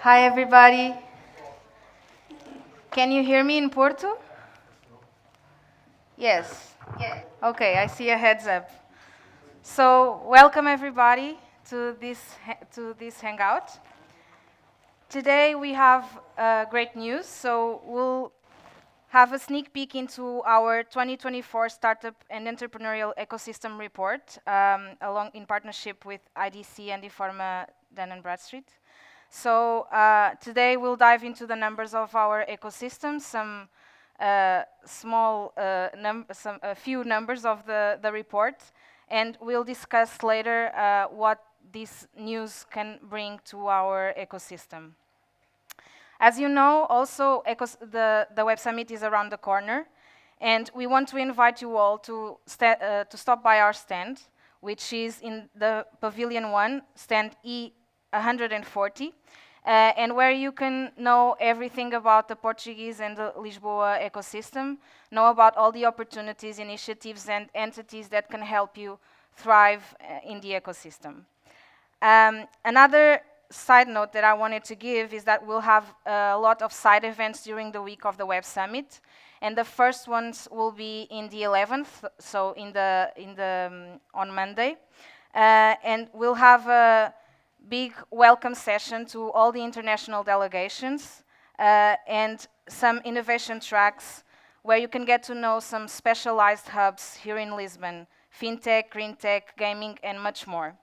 Hi, everybody. Can you hear me in Porto? Yes. Okay, I see a heads up. So, welcome everybody to this hangout. Today we have great news. So, we'll have a sneak peek into our 2024 Startup and Entrepreneurial Ecosystem Report, along in partnership with IDC and Informa Dun & Bradstreet. So today we'll dive into the numbers of our ecosystem, some a few numbers of the report, and we'll discuss later what this news can bring to our ecosystem. As you know, also the Web Summit is around the corner, and we want to invite you all to stop by our stand, which is in the Pavilion 1, stand E140, and where you can know everything about the Portuguese and the Lisboa ecosystem, know about all the opportunities, initiatives, and entities that can help you thrive in the ecosystem. Another side note that I wanted to give is that we'll have a lot of side events during the week of the Web Summit, and the first ones will be in the 11th, so on Monday, and we'll have a big welcome session to all the international delegations and some innovation tracks where you can get to know some specialized hubs here in Lisbon, fintech, green tech, gaming, and much more.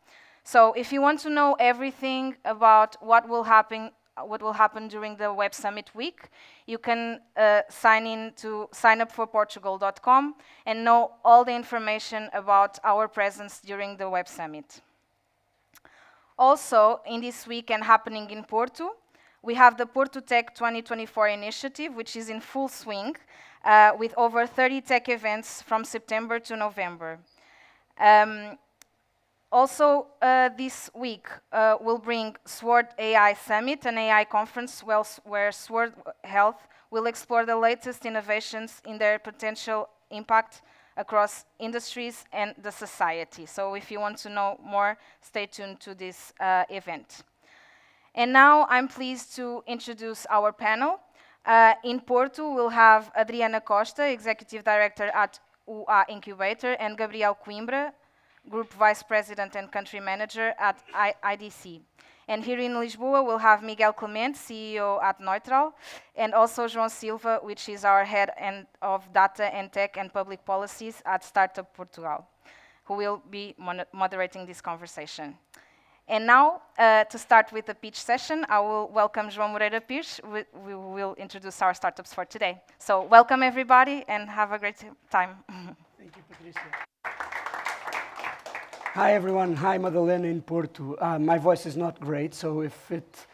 So if you want to know everything about what will happen during the Web Summit week, you can sign up for Portugal.com and know all the information about our presence during the Web Summit. Also, in this week and happening in Porto, we have the Porto Tech 2024 initiative, which is in full swing, with over 30 tech events from September to November. Also, this week, we'll bring Sword AI Summit, an AI conference where Sword Health will explore the latest innovations in their potential impact across industries and the society. So if you want to know more, stay tuned to this event. And now I'm pleased to introduce our panel. In Porto, we'll have Adriana Costa, Executive Director at UA Incubator, and Gabriel Coimbra, Group Vice President and Country Manager at IDC. And here in Lisboa, we'll have Miguel Clemente, CEO at Neutral, and also João Silva, which is our Head of Data and Tech and Public Policies at Startup Portugal, who will be moderating this conversation. And now, to start with the pitch session, I will welcome João Moreira Pires, who will introduce our startups for today. So welcome, everybody, and have a great time. Thank you, Patricia. Hi, everyone. Hi, Madalena in Porto. My voice is not great, so if it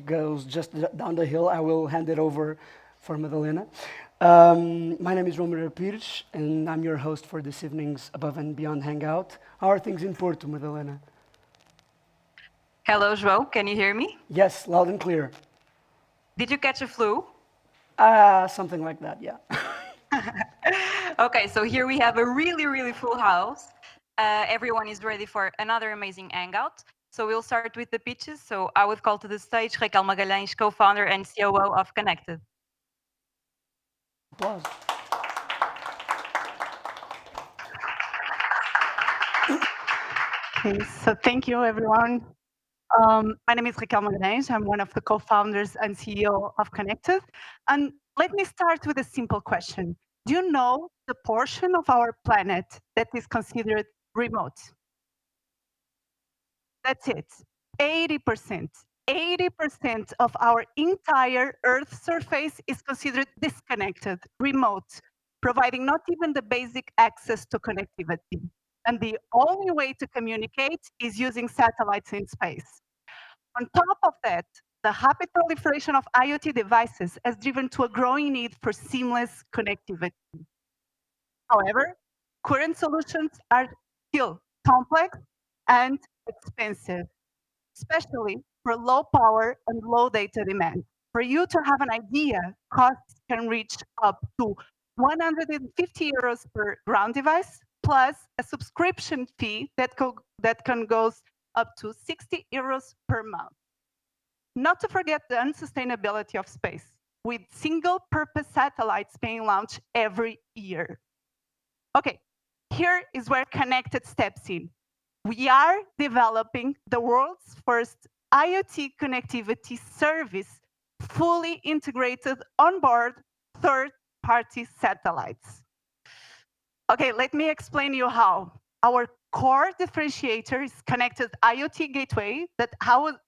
goes just down the hill, I will hand it over for Madalena. My name is João Moreira Pires, and I'm your host for this evening's Above and Beyond Hangout. How are things in Porto, Madalena? Hello, João. Can you hear me? Yes, loud and clear. Did you catch a flu? Something like that, yeah. Okay, so here we have a really full house. Everyone is ready for another amazing hangout. So we'll start with the pitches. So I would call to the stage Raquel Magalhães, co-founder and COO of Connected. Applause. Okay, so thank you, everyone. My name is Raquel Magalhães. I'm one of the co-founders and CEO of Connected. And let me start with a simple question. Do you know the portion of our planet that is considered remote? That's it, 80%. 80% of our entire Earth surface is considered disconnected, remote, providing not even the basic access to connectivity. And the only way to communicate is using satellites in space. On top of that, the rapid proliferation of IoT devices has driven to a growing need for seamless connectivity. However, current solutions are still complex and expensive, especially for low power and low data demand. For you to have an idea, costs can reach up to 150 euros per ground device, plus a subscription fee that can go up to 60 euros per month. Not to forget the unsustainability of space, with single-purpose satellites being launched every year. Okay, here is where Connected steps in. We are developing the world's first IoT connectivity service, fully integrated onboard third-party satellites. Okay, let me explain you how. Our core differentiator is connected IoT gateway that,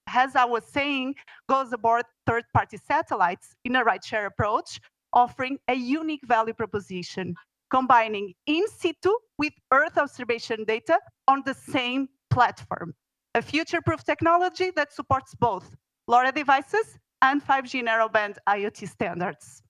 as I was saying, goes aboard third-party satellites in a ride-share approach, offering a unique value proposition, combining in situ with Earth observation data on the same platform. A future-proof technology that supports both LoRa devices and 5G narrowband IoT standards.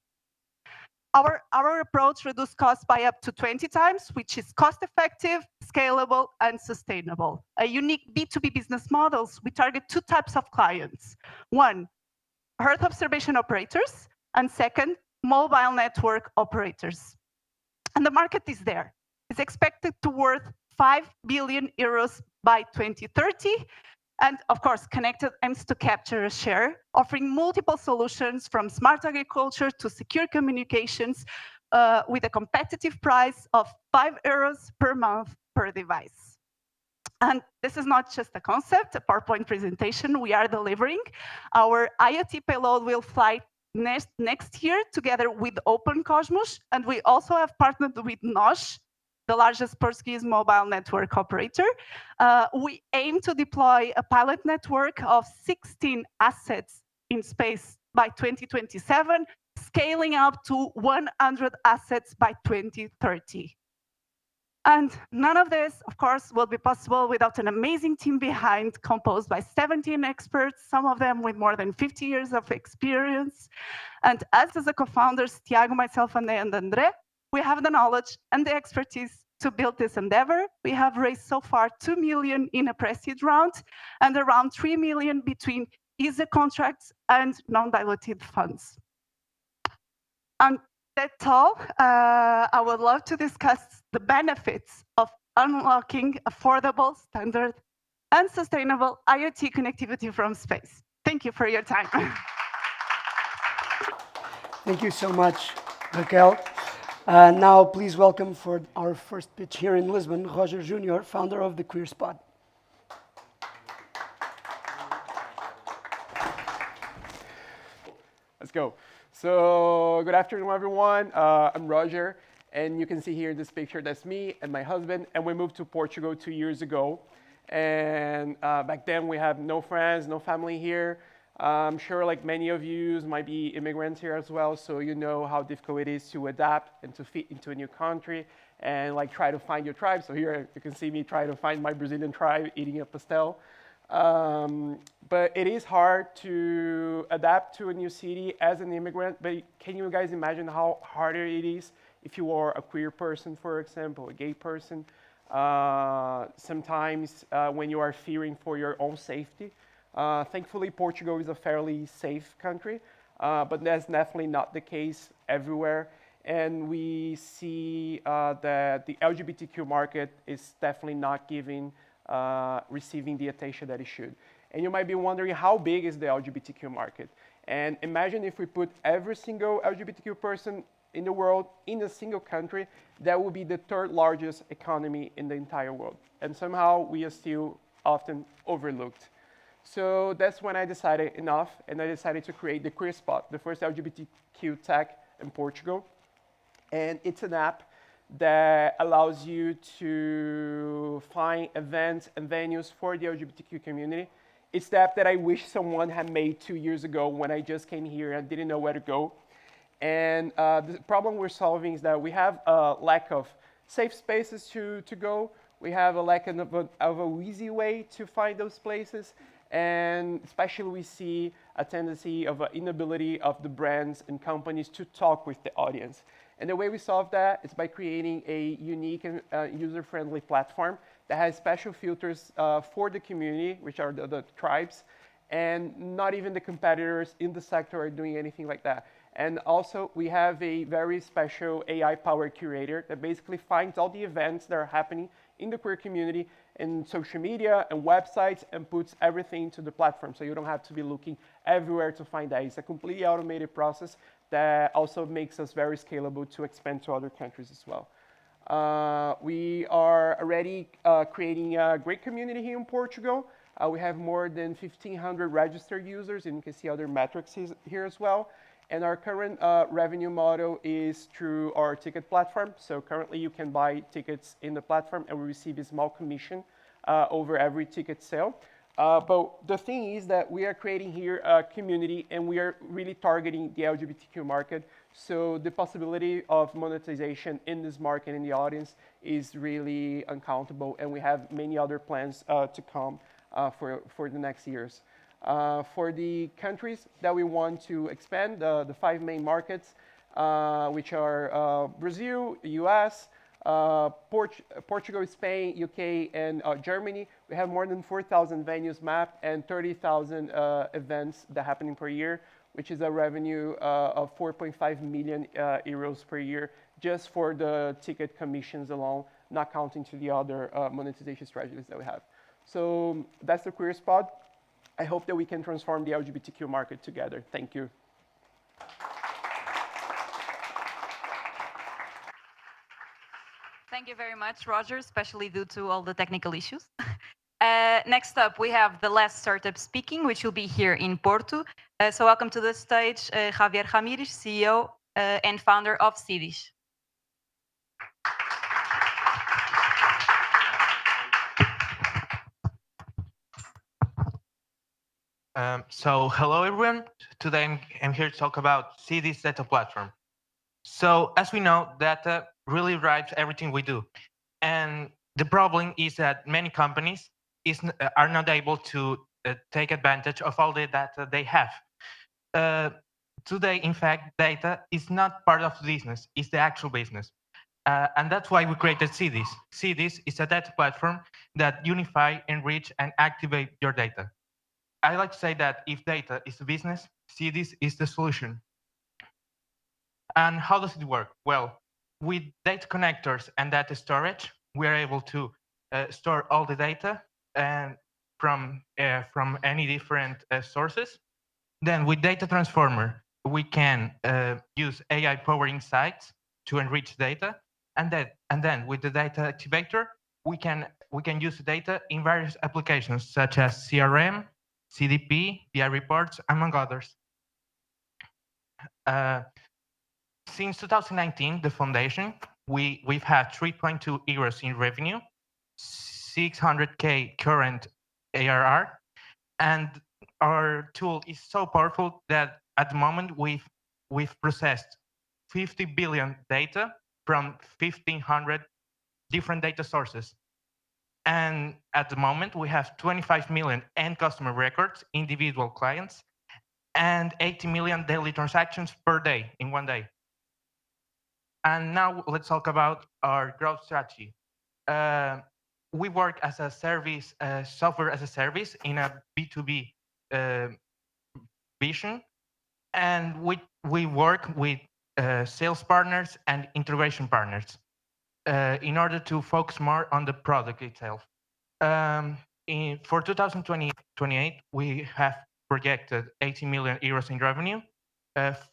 Our approach reduces costs by up to 20 times, which is cost-effective, scalable, and sustainable. A unique B2B business models, we target two types of clients. One, Earth observation operators, and second, mobile network operators. And the market is there. It's expected to worth 5 billion euros by 2030. And of course, Connected aims to capture a share, offering multiple solutions from smart agriculture to secure communications with a competitive price of 5 euros per month per device. And this is not just a concept, a PowerPoint presentation we are delivering. Our IoT payload will fly next year together with Open Cosmos, and we also have partnered with NOS, the largest Portuguese mobile network operator. We aim to deploy a pilot network of 16 assets in space by 2027, scaling up to 100 assets by 2030. And none of this, of course, will be possible without an amazing team behind, composed by 17 experts, some of them with more than 50 years of experience. And us as the co-founders, Tiago, myself, and Andre, we have the knowledge and the expertise to build this endeavor. We have raised so far 2 million in a pre-seed round and around 3 million between easy contracts and non-diluted funds. And that's all. I would love to discuss the benefits of unlocking affordable, standard, and sustainable IoT connectivity from space. Thank you for your time. Thank you so much, Raquel. Now, please welcome for our first pitch here in Lisbon, Roger Jr., founder of the Queer Spot. Let's go. So good afternoon, everyone. I'm Roger, and you can see here in this picture, that's me and my husband, and we moved to Portugal 2 years ago. And back then, we had no friends, no family here. I'm sure like many of you might be immigrants here as well, so you know how difficult it is to adapt and to fit into a new country and like try to find your tribe. So here you can see me trying to find my Brazilian tribe eating a pastel. But it is hard to adapt to a new city as an immigrant, but can you guys imagine how harder it is if you are a queer person, for example, a gay person? Sometimes when you are fearing for your own safety. Thankfully, Portugal is a fairly safe country, but that's definitely not the case everywhere. And we see that the LGBTQ market is definitely not receiving the attention that it should. And you might be wondering, how big is the LGBTQ market? And imagine if we put every single LGBTQ person in the world in a single country, that would be the third largest economy in the entire world. And somehow we are still often overlooked. So that's when I decided enough, and I decided to create the Queer Spot, the first LGBTQ tech in Portugal. And it's an app that allows you to find events and venues for the LGBTQ community. It's the app that I wish someone had made 2 years ago when I just came here and didn't know where to go. And the problem we're solving is that we have a lack of safe spaces to go. We have a lack of an easy way to find those places. And especially we see a tendency of an inability of the brands and companies to talk with the audience. And the way we solve that is by creating a unique and user-friendly platform that has special filters for the community, which are the tribes, and not even the competitors in the sector are doing anything like that. And also, we have a very special AI-powered curator that basically finds all the events that are happening in the queer community in social media and websites and puts everything to the platform. So you don't have to be looking everywhere to find that. It's a completely automated process that also makes us very scalable to expand to other countries as well. We are already creating a great community here in Portugal. We have more than 1,500 registered users, and you can see other metrics here as well. And our current revenue model is through our ticket platform. So currently you can buy tickets in the platform and we receive a small commission over every ticket sale. But the thing is that we are creating here a community and we are really targeting the LGBTQ market. So the possibility of monetization in this market, in the audience, is really uncountable. And we have many other plans to come for the next years. For the countries that we want to expand, the 5 main markets, which are Brazil, US, Portugal, Spain, UK, and Germany. We have more than 4,000 venues mapped and 30,000 events that are happening per year, which is a revenue of 4.5 million euros per year just for the ticket commissions alone, not counting to the other monetization strategies that we have. So that's the queer spot. I hope that we can transform the LGBTQ market together. Thank you. Thank you very much, Roger, especially due to all the technical issues. Next up, we have the last startup speaking, which will be here in Porto. So welcome to the stage, Javier Ramírez, CEO and founder of Cidish. So hello everyone. Today I'm here to talk about Cidish data platform. So as we know, data really drives everything we do. And the problem is that many companies are not able to take advantage of all the data they have. Today, in fact, data is not part of the business, it's the actual business. And that's why we created Cidish. Cidish is a data platform that unify, enrich, and activate your data. I like to say that if data is the business, Cidish is the solution. And how does it work? Well, with data connectors and data storage, we are able to store all the data and from any different sources. Then with data transformer, we can use AI powered insights to enrich data, and then with the data activator, we can use the data in various applications such as CRM, CDP, BI reports, among others. Since 2019, the foundation, we've had 3.2 euros in revenue, 600K current ARR, and our tool is so powerful that at the moment we've processed 50 billion data from 1,500 different data sources. And at the moment, we have 25 million end customer records, individual clients, and 80 million daily transactions per day in one day. And now let's talk about our growth strategy. We work as a service, software as a service in a B2B vision. And we work with sales partners and integration partners in order to focus more on the product itself. For 2028, we have projected 80 million euros in revenue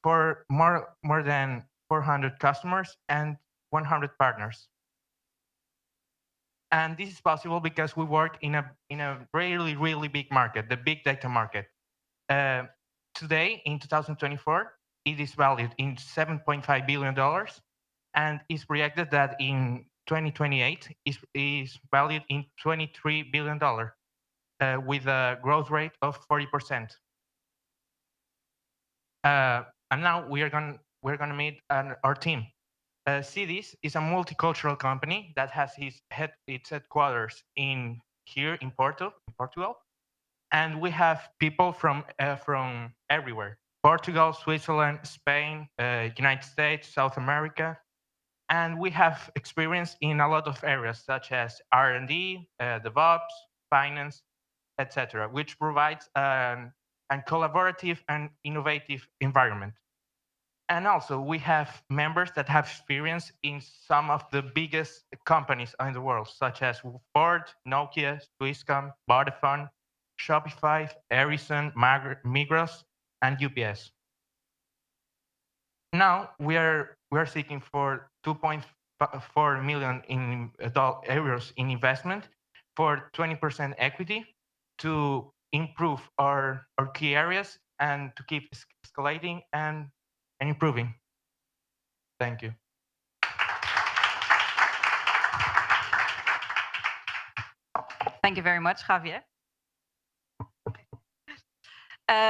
for more than 400 customers and 100 partners. And this is possible because we work in a really, really big market, the big data market. Today, in 2024, it is valued in $7.5 billion and is projected that in 2028 is valued in $23 billion with a growth rate of 40%. And now we're gonna meet our team. Cidish is a multicultural company that has its headquarters here in Portugal, and we have people from everywhere: Portugal, Switzerland, Spain, United States, South America, and we have experience in a lot of areas such as R&D, DevOps, finance, etc., which provides a collaborative and innovative environment. And also, we have members that have experience in some of the biggest companies in the world, such as Ford, Nokia, Swisscom, Vodafone, Shopify, Ericsson, Migros, and UPS. Now we are seeking for 2.4 million in euros in investment for 20% equity to improve our key areas and to keep escalating and improving. Thank you. Thank you very much, Javier.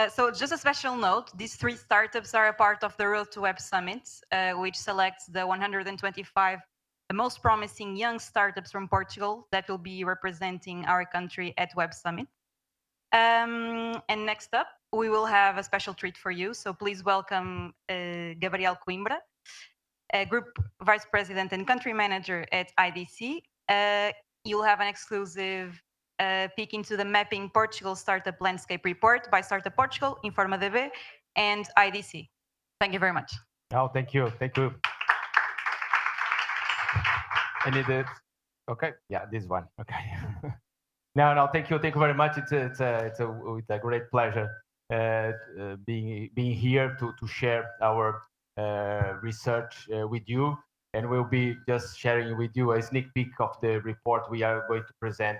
So just a special note, these 3 startups are a part of the Road to Web Summit, which selects the 125 the most promising young startups from Portugal that will be representing our country at Web Summit. And next up, we will have a special treat for you. So please welcome Gabriel Coimbra, Group Vice President and Country Manager at IDC. You'll have an exclusive peek into the Mapping Portugal Startup Landscape Report by Startup Portugal, InformaDB, and IDC. Thank you very much. Oh, thank you. Thank you. I need it. Okay. Yeah, this one. Okay. No, thank you. Thank you very much. It's with a great pleasure being here to share our research with you. And we'll be just sharing with you a sneak peek of the report we are going to present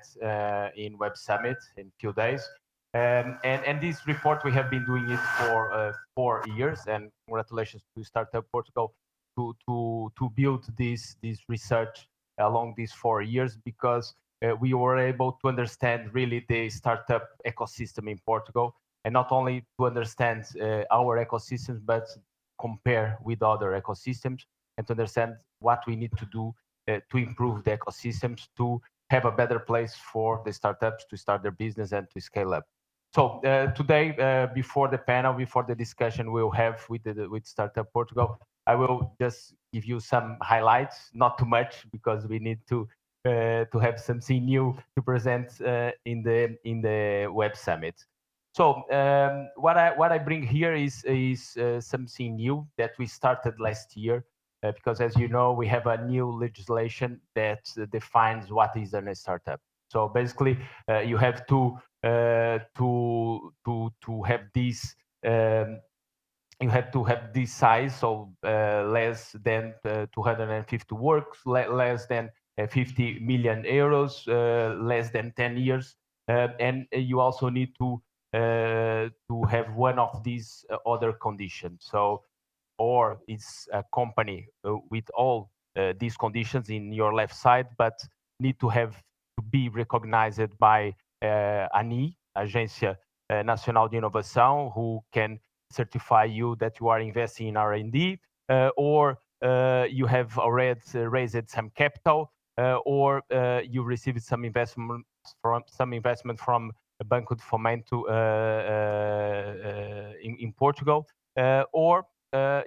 in Web Summit in a few days. And this report, we have been doing it for 4 years, and congratulations to Startup Portugal to build this research along these 4 years, because we were able to understand really the startup ecosystem in Portugal, and not only to understand our ecosystems, but compare with other ecosystems and to understand what we need to do to improve the ecosystems, to have a better place for the startups to start their business and to scale up. So today, before the panel, before the discussion we'll have with Startup Portugal, I will just give you some highlights, not too much, because we need to have something new to present in the Web Summit. So what I bring here is something new that we started last year, because as you know, we have a new legislation that defines what is a startup. So basically, you have to have this. You have to have this size, so less than 250 works, less than 50 million euros, less than 10 years, and you also need to have one of these other conditions. So, or it's a company with all these conditions in your left side, but need to be recognized by ANI, Agência Nacional de Inovação, who can certify you that you are investing in R&D, or you have already raised some capital, or you received some investment from Banco de Fomento in Portugal, or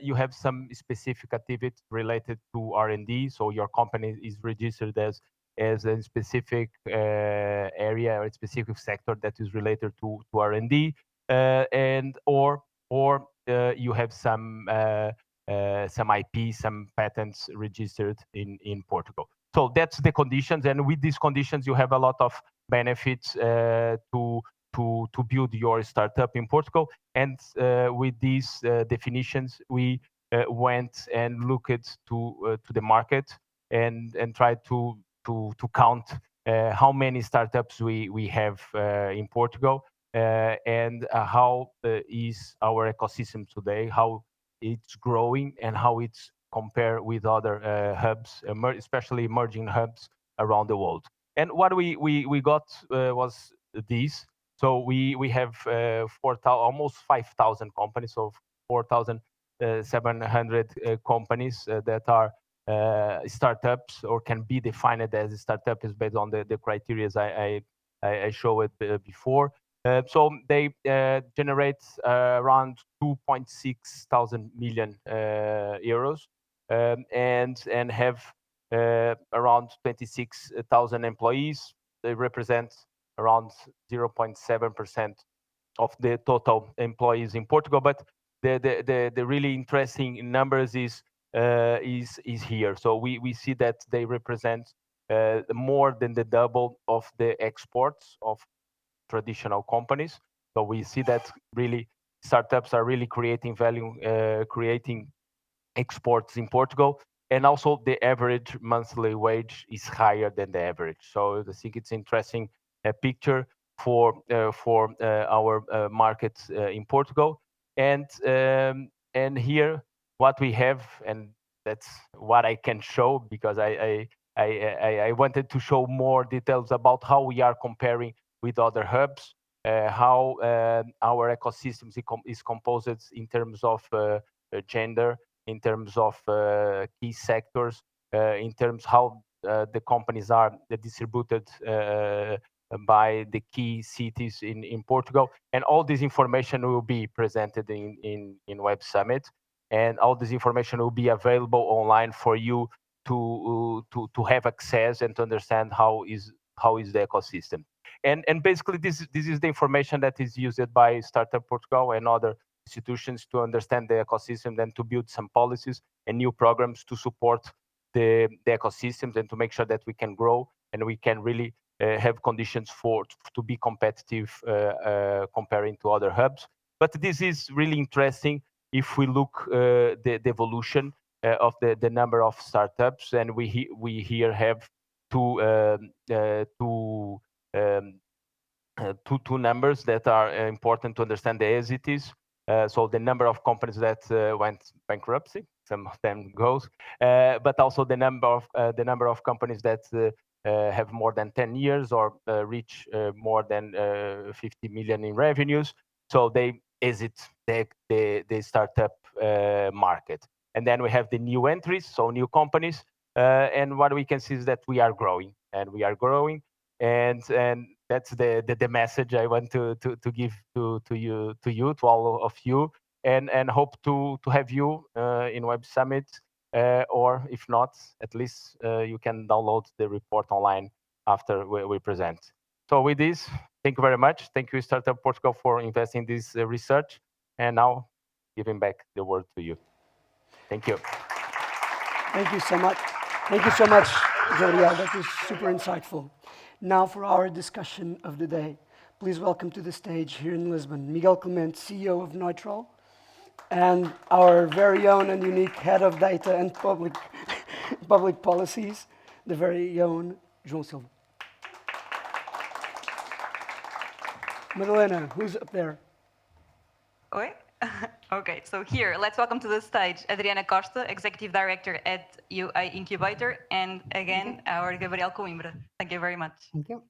you have some specific activity related to R&D, so your company is registered as a specific area or a specific sector that is related to R&D, and or you have some IP, some patents registered in Portugal. So that's the conditions, and with these conditions, you have a lot of benefits to build your startup in Portugal. And with these definitions, we went and looked to the market and tried to count how many startups we have in Portugal, and how is our ecosystem today, how it's growing, and how it's compared with other hubs, especially emerging hubs around the world. And what we got was this. So we have almost 5,000 companies, so 4,700 companies that are startups, or can be defined as startups based on the criteria I showed before. So they generate around 2.6 thousand million euros, and have around 26,000 employees. They represent around 0.7% of the total employees in Portugal. But the really interesting numbers is here. So we see that they represent more than the double of the exports of traditional companies. So we see that really startups are really creating value, creating exports in Portugal, and also the average monthly wage is higher than the average. So I think it's interesting picture for our market in Portugal, and here what we have, and that's what I can show because I wanted to show more details about how we are comparing with other hubs, how our ecosystem is composed in terms of gender, in terms of key sectors, in terms how the companies are distributed by the key cities in Portugal. And all this information will be presented in Web Summit. And all this information will be available online for you to have access and to understand how is the ecosystem. And basically this is the information that is used by Startup Portugal and other institutions to understand the ecosystem and to build some policies and new programs to support the ecosystems and to make sure that we can grow and we can really have conditions to be competitive comparing to other hubs. But this is really interesting if we look the evolution of the number of startups, and we here have two two numbers that are important to understand the exits. So the number of companies that went bankruptcy, some of them goes, but also the number of companies that have more than 10 years or reach more than 50 million in revenues. So they exit the startup market. And then we have the new entries, so new companies. And what we can see is that we are growing, and we are growing. And that's the message I want to give to all of you, and hope to have you in Web Summit, or if not, at least you can download the report online after we present. So with this, thank you very much. Thank you, Startup Portugal, for investing in this research, and now giving back the word to you. Thank you. Thank you so much. Thank you so much, Gabriel. That was super insightful. Now for our discussion of the day, please welcome to the stage here in Lisbon, Miguel Clemente, CEO of Neutral, and our very own and unique head of data and public policies, the very own João Silva. Madalena, who's up there? Oi? Okay, so here, let's welcome to the stage Adriana Costa, Executive Director at UI Incubator, and again, our Gabriel Coimbra. Thank you very much. Thank you.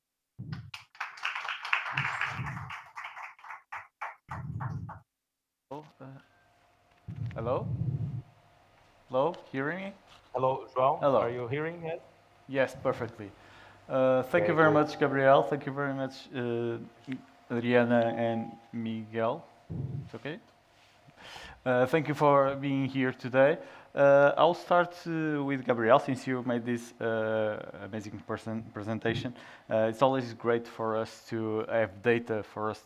Hello? Hello, hearing me? Hello, João. Hello. Are you hearing us? Yes, perfectly. Thank you very much, Gabriel. Thank you very much, Adriana and Miguel. It's okay? Thank you for being here today. I'll start with Gabriel, since you made this amazing presentation. It's always great for us to have data, for us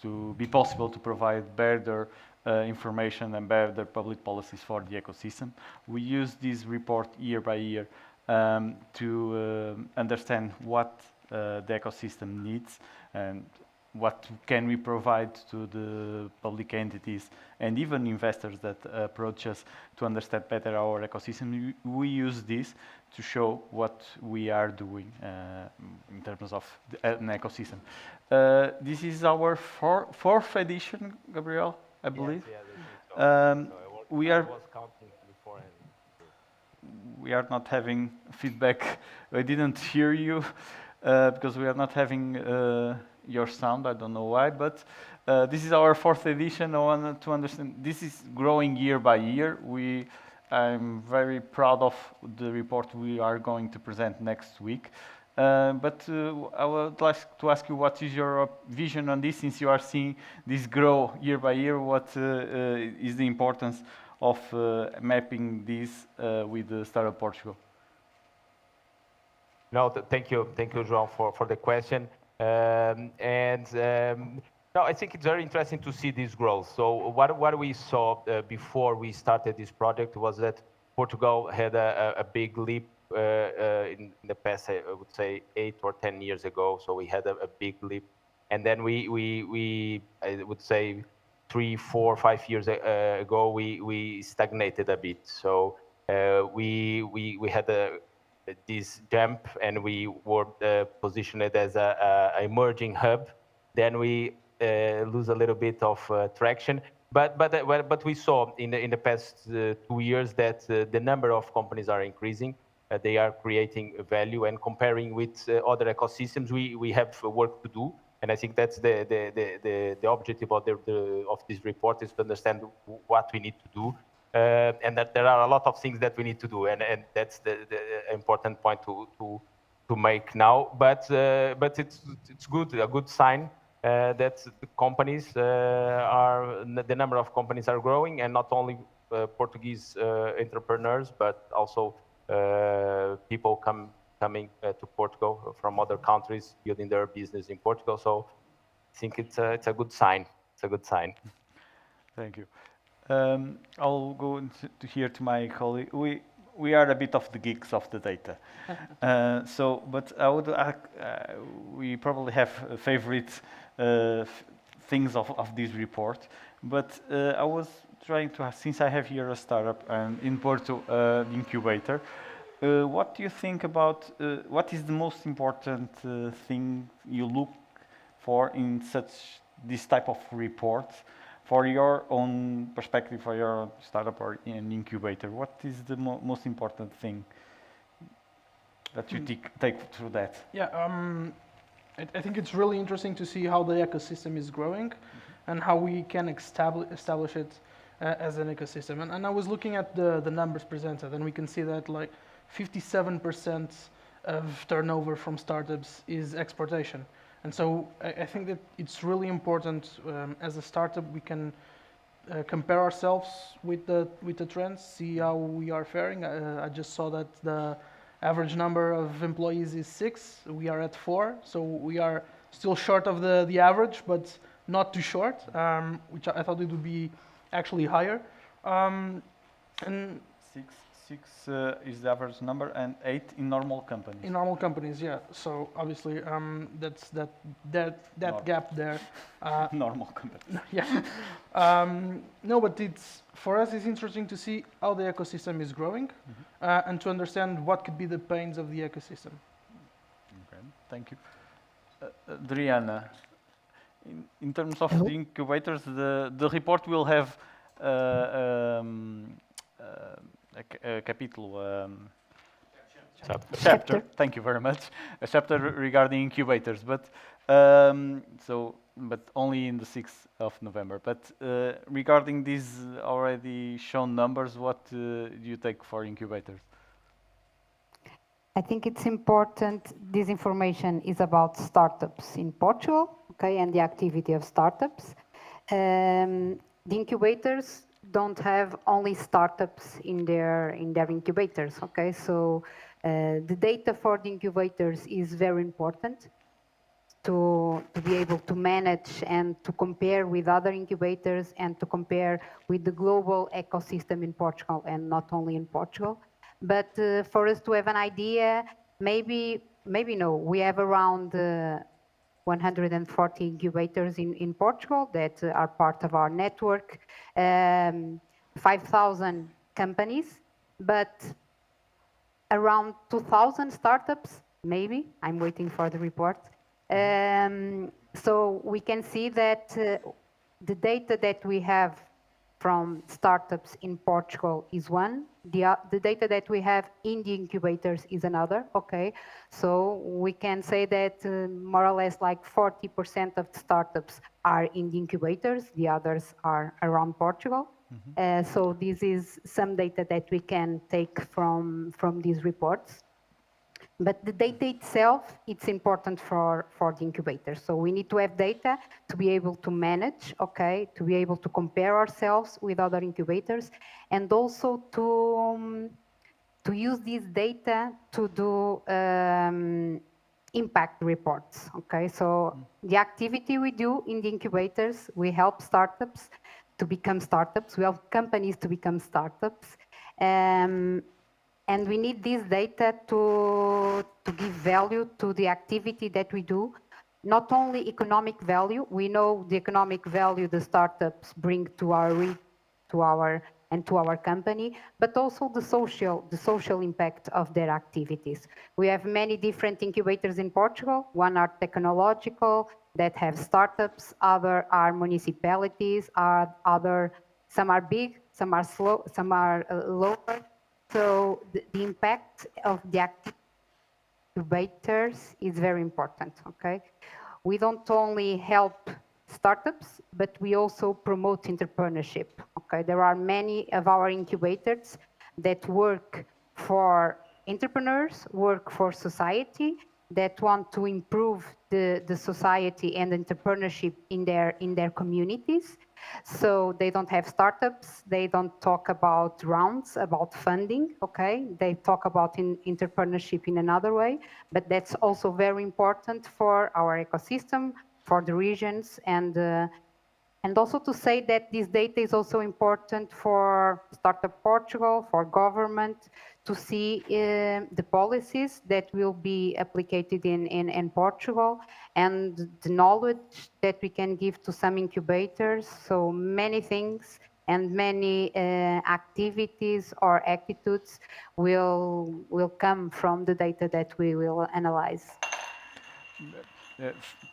to be possible to provide better information and better public policies for the ecosystem. We use this report year by year to understand what the ecosystem needs and what can we provide to the public entities and even investors that approach us to understand better our ecosystem. We use this to show what we are doing in terms of an ecosystem. This is our fourth edition, Gabriel, I believe. Yes, yeah, so. We I are. was counting before. We are not having feedback. I didn't hear you because we are not having your sound. I don't know why, but this is our fourth edition. I want to understand. This is growing year by year. I'm very proud of the report we are going to present next week. But I would like to ask you, what is your vision on this, since you are seeing this grow year by year? What is the importance of mapping this with the Startup Portugal? No, thank you, João, for the question. No, I think it's very interesting to see this growth. So what we saw before we started this project was that Portugal had a big leap in the past, I would say 8 or 10 years ago. So we had a big leap. And then we I would say 3, 4, 5 years ago, we stagnated a bit. So we had this jump and we were positioned as a emerging hub. Then we lose a little bit of traction. But we saw in the past 2 years that the number of companies are increasing. They are creating value, and comparing with other ecosystems, we have work to do. And I think that's the objective of this report, is to understand what we need to do, and that there are a lot of things that we need to do, and that's the important point to make now. But it's good, a good sign that the companies the number of companies are growing, and not only Portuguese entrepreneurs, but also people coming to Portugal from other countries, building their business in Portugal. So I think it's a good sign. It's a good sign. Thank you. I'll go to here to my colleague. We are a bit of the geeks of the data. But I would we probably have favorite things of this report. But I was trying to, since I have here a startup and in Porto, the incubator, what do you think about, what is the most important thing you look for in this type of report for your own perspective, for your startup or an incubator? What is the most important thing that you take through that? Yeah, I think it's really interesting to see how the ecosystem is growing and how we can establish it as an ecosystem. And I was looking at the numbers presented, and we can see that like 57% of turnover from startups is exportation. And so I think that it's really important as a startup we can compare ourselves with the trends, see how we are faring. I just saw that the average number of employees is 6. We are at 4, so we are still short of the average, but not too short, which I thought it would be actually higher. And Six is the average number, and 8 in normal companies. In normal companies, yeah. So obviously, that's that gap there. Normal companies. Yeah. No, but for us, it's interesting to see how the ecosystem is growing, and to understand what could be the pains of the ecosystem. Okay, thank you, Adriana. In terms of the incubators, the report will have a capital chapter. Thank you very much. A chapter regarding incubators, but but only in the 6th of November. But regarding these already shown numbers, what do you take for incubators? I think it's important. This information is about startups in Portugal, okay, and the activity of startups. The incubators don't have only startups in their incubators, okay? So the data for the incubators is very important to be able to manage and to compare with other incubators and to compare with the global ecosystem in Portugal, and not only in Portugal. But for us to have an idea, maybe no, we have around 140 incubators in Portugal that are part of our network, 5,000 companies, but around 2,000 startups, maybe. I'm waiting for the report. So we can see that the data that we have from startups in Portugal is one. The data that we have in the incubators is another, okay? So we can say that more or less like 40% of the startups are in the incubators, the others are around Portugal. So this is some data that we can take from these reports. But the data itself, it's important for the incubator. So we need to have data to be able to manage, okay, to be able to compare ourselves with other incubators, and also to use this data to do impact reports. Okay, so the activity we do in the incubators, we help startups to become startups. We help companies to become startups. And we need this data to give value to the activity that we do. Not only economic value, we know the economic value the startups bring to our company, but also the social impact of their activities. We have many different incubators in Portugal. One are technological that have startups, other are municipalities, some are big, some are slow, some are lower. So the impact of the incubators is very important, okay? We don't only help startups, but we also promote entrepreneurship, okay? There are many of our incubators that work for entrepreneurs, work for society, that want to improve the society and entrepreneurship in their communities. So they don't have startups, they don't talk about rounds, about funding, okay? They talk about entrepreneurship in another way, but that's also very important for our ecosystem, for the regions, and also to say that this data is also important for Startup Portugal, for government, to see the policies that will be applicated in Portugal and the knowledge that we can give to some incubators. So many things and many activities or attitudes will come from the data that we will analyze.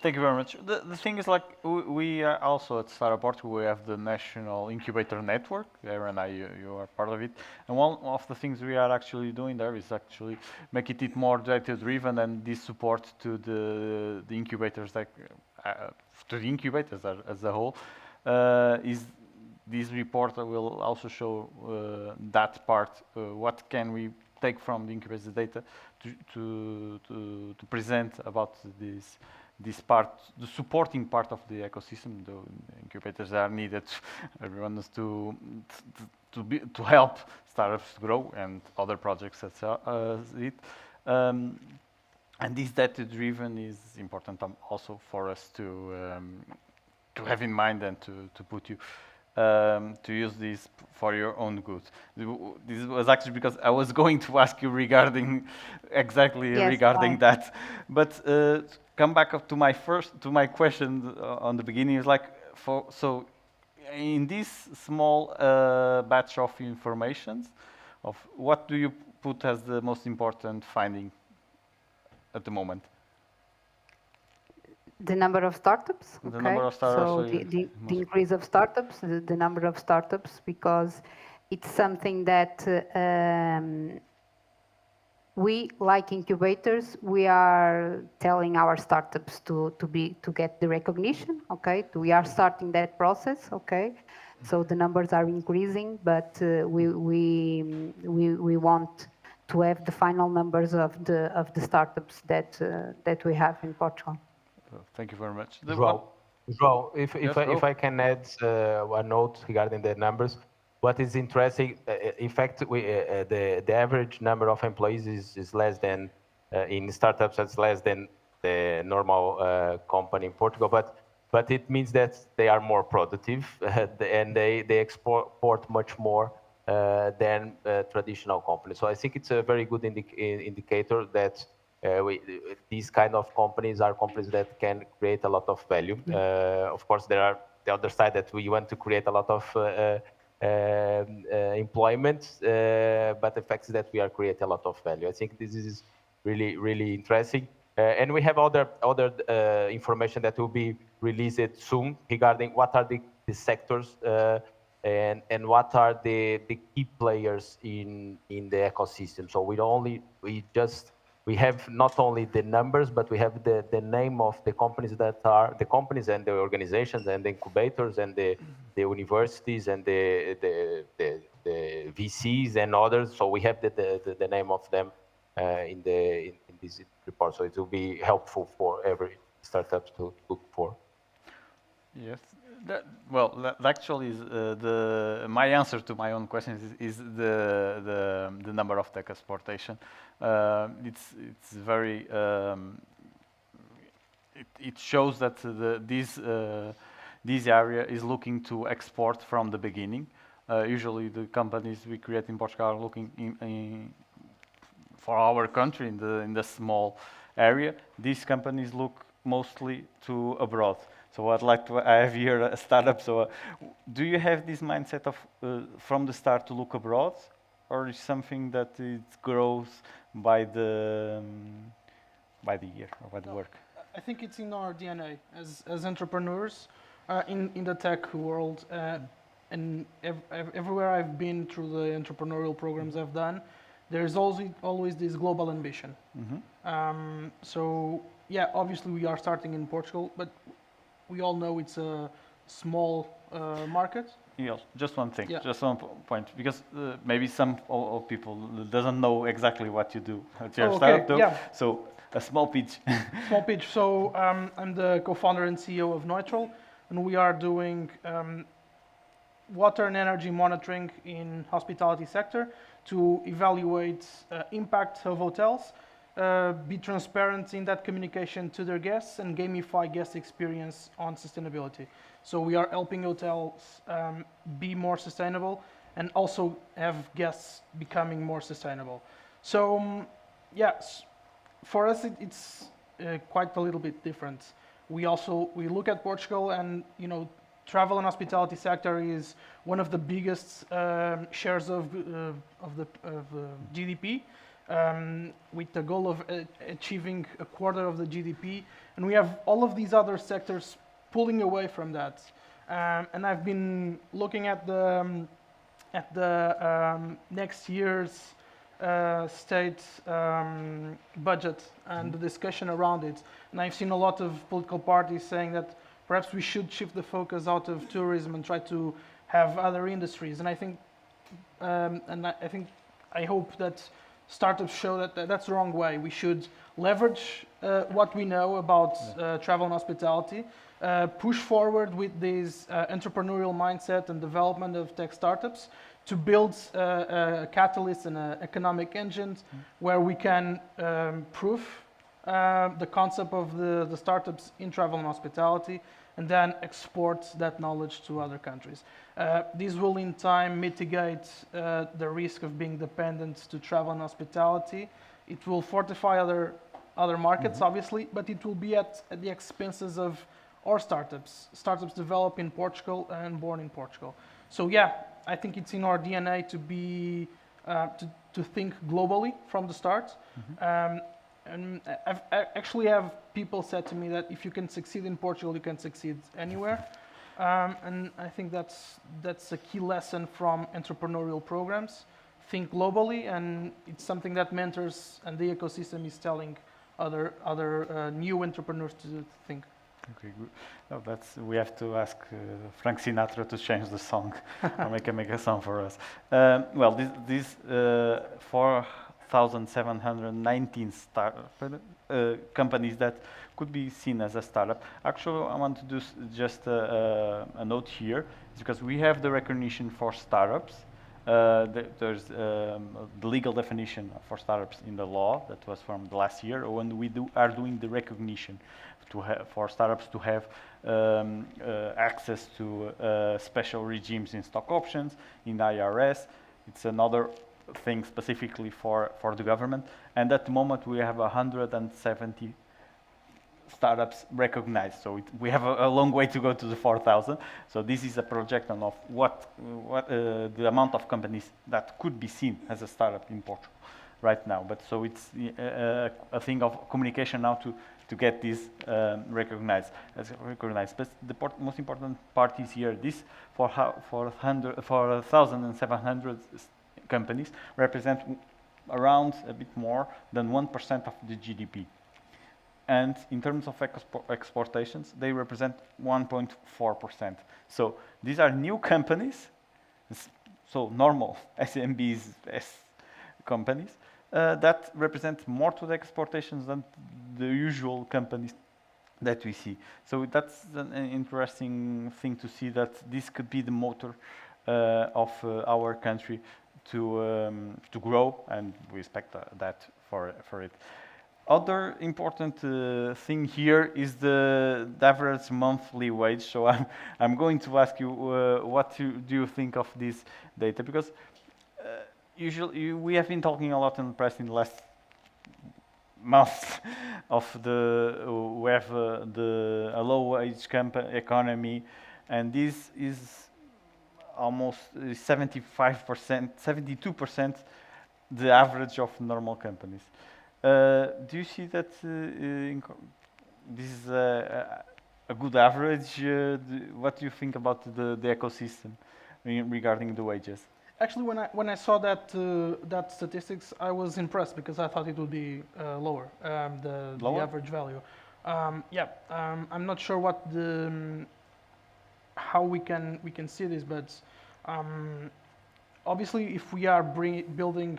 Thank you very much. The thing is, like, we are also at Startup Portugal, we have the National Incubator Network. Aaron, you are part of it. And one of the things we are actually doing there is actually making it more data-driven, and this support to the incubators, like, to the incubators as a whole, is this report will also show that part, what can we take from the incubators data to present about this part, the supporting part of the ecosystem. The incubators are needed. Everyone is to help startups to grow and other projects as it. And this data-driven is important also for us to have in mind and to put you. To use this for your own good. This was actually because I was going to ask you regarding that, but come back up to my question on the beginning. Is like, so in this small batch of informations, of what do you put as the most important finding at the moment? The number of startups, okay? The number of startups. So the increase of startups, the number of startups, because it's something that we, like incubators, we are telling our startups to get the recognition, okay? We are starting that process, okay? So the numbers are increasing, but we want to have the final numbers of the startups that we have in Portugal. Thank you very much. João, if I can add a note regarding the numbers, what is interesting, in fact, the average number of employees is less than, in startups, it's less than the normal company in Portugal, but it means that they are more productive and they export much more than traditional companies. So I think it's a very good indicator that these kind of companies are companies that can create a lot of value. Of course, there are the other side that we want to create a lot of employment, but the fact is that we are creating a lot of value. I think this is really, really interesting. And we have other information that will be released soon regarding what are the sectors and what are the key players in the ecosystem. So we have not only the numbers, but we have the name of the companies that are the companies and the organizations and the incubators and the universities and the VCs and others. So we have the name of them in this report. So it will be helpful for every startup to look for. Yes. That actually is my answer to my own question is the number of tech exportation. It's very it shows that this area is looking to export from the beginning. Usually the companies we create in Portugal are looking for our country in the small area. These companies look mostly to abroad. So I'd like to, I have here a startup. So do you have this mindset of from the start to look abroad, or is something that it grows by the year or by the work? I think it's in our DNA as entrepreneurs in the tech world, and everywhere I've been through the entrepreneurial programs I've done, there's always this global ambition. So yeah, obviously we are starting in Portugal, but we all know it's a small market. Yes, just one thing, Yeah. just one point, because maybe some of people doesn't know exactly what you do at your startup, though. Yeah. So a small pitch. Small pitch. So I'm the co-founder and CEO of Neutral, and we are doing water and energy monitoring in hospitality sector to evaluate impact of hotels, be transparent in that communication to their guests, and gamify guest experience on sustainability. So we are helping hotels be more sustainable and also have guests becoming more sustainable. So yes, for us it's quite a little bit different. We look at Portugal, and travel and hospitality sector is one of the biggest shares of the GDP, with the goal of achieving a quarter of the GDP, and we have all of these other sectors pulling away from that. And I've been looking at the next year's state budget and the discussion around it, and I've seen a lot of political parties saying that perhaps we should shift the focus out of tourism and try to have other industries. And I think, I hope that startups show that that's the wrong way. We should leverage what we know about travel and hospitality, push forward with this entrepreneurial mindset and development of tech startups to build a catalyst and an economic engine where we can prove the concept of the startups in travel and hospitality, and then export that knowledge to other countries. This will in time mitigate the risk of being dependent to travel and hospitality. It will fortify other markets, obviously, but it will be at the expenses of our startups developed in Portugal and born in Portugal. So yeah, I think it's in our DNA to be to think globally from the start. And I actually have people said to me that if you can succeed in Portugal, you can succeed anywhere. And I think that's a key lesson from entrepreneurial programs. Think globally, and it's something that mentors and the ecosystem is telling other new entrepreneurs to think. Okay, good. No, we have to ask Frank Sinatra to change the song or make a song for us. Well, these 4,719 companies that could be seen as a startup. Actually, I want to do just a note here, because we have the recognition for startups. There's the legal definition for startups in the law that was from the last year, when we are doing the recognition for startups to have access to special regimes in stock options, in IRS. It's another thing specifically for the government. And at the moment we have 170 startups recognized. So we have a long way to go to the 4,000. So this is a projection of what the amount of companies that could be seen as a startup in Portugal right now. But so it's a thing of communication now to get this recognized. But the most important part is here. This 4,700 companies represent around a bit more than 1% of the GDP. And in terms of exportations, they represent 1.4%. So these are new companies, so normal SMBs companies, that represent more to the exportations than the usual companies that we see. So that's an interesting thing to see, that this could be the motor of our country to grow, and we expect that for it. other important thing here is the average monthly wage. So I'm going to ask you do you think of this data, because usually we have been talking a lot in the press in the last months of we have a low wage economy, and this is almost 75%, 72% the average of normal companies. Do you see that this is a good average? What do you think about the ecosystem regarding the wages? Actually, when I saw that that statistics, I was impressed because I thought it would be lower, the average value. I'm not sure what how we can see this, but obviously, if we are building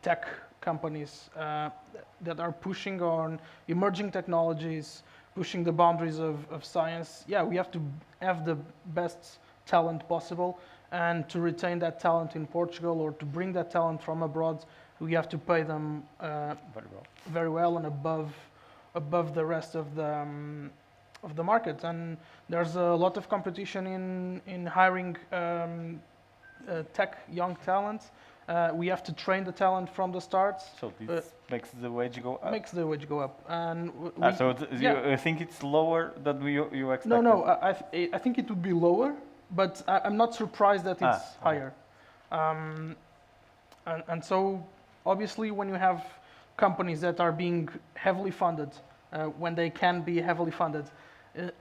tech companies that are pushing on emerging technologies, pushing the boundaries of science, yeah, we have to have the best talent possible. And to retain that talent in Portugal or to bring that talent from abroad, we have to pay them very well and above the rest of the market. And there's a lot of competition in hiring tech young talent. We have to train the talent from the start. So this makes the wage go up? Makes the wage go up. And you think it's lower than you expected? No, I think it would be lower. But I'm not surprised that it's higher. And so, obviously, when you have companies that are being heavily funded, when they can be heavily funded,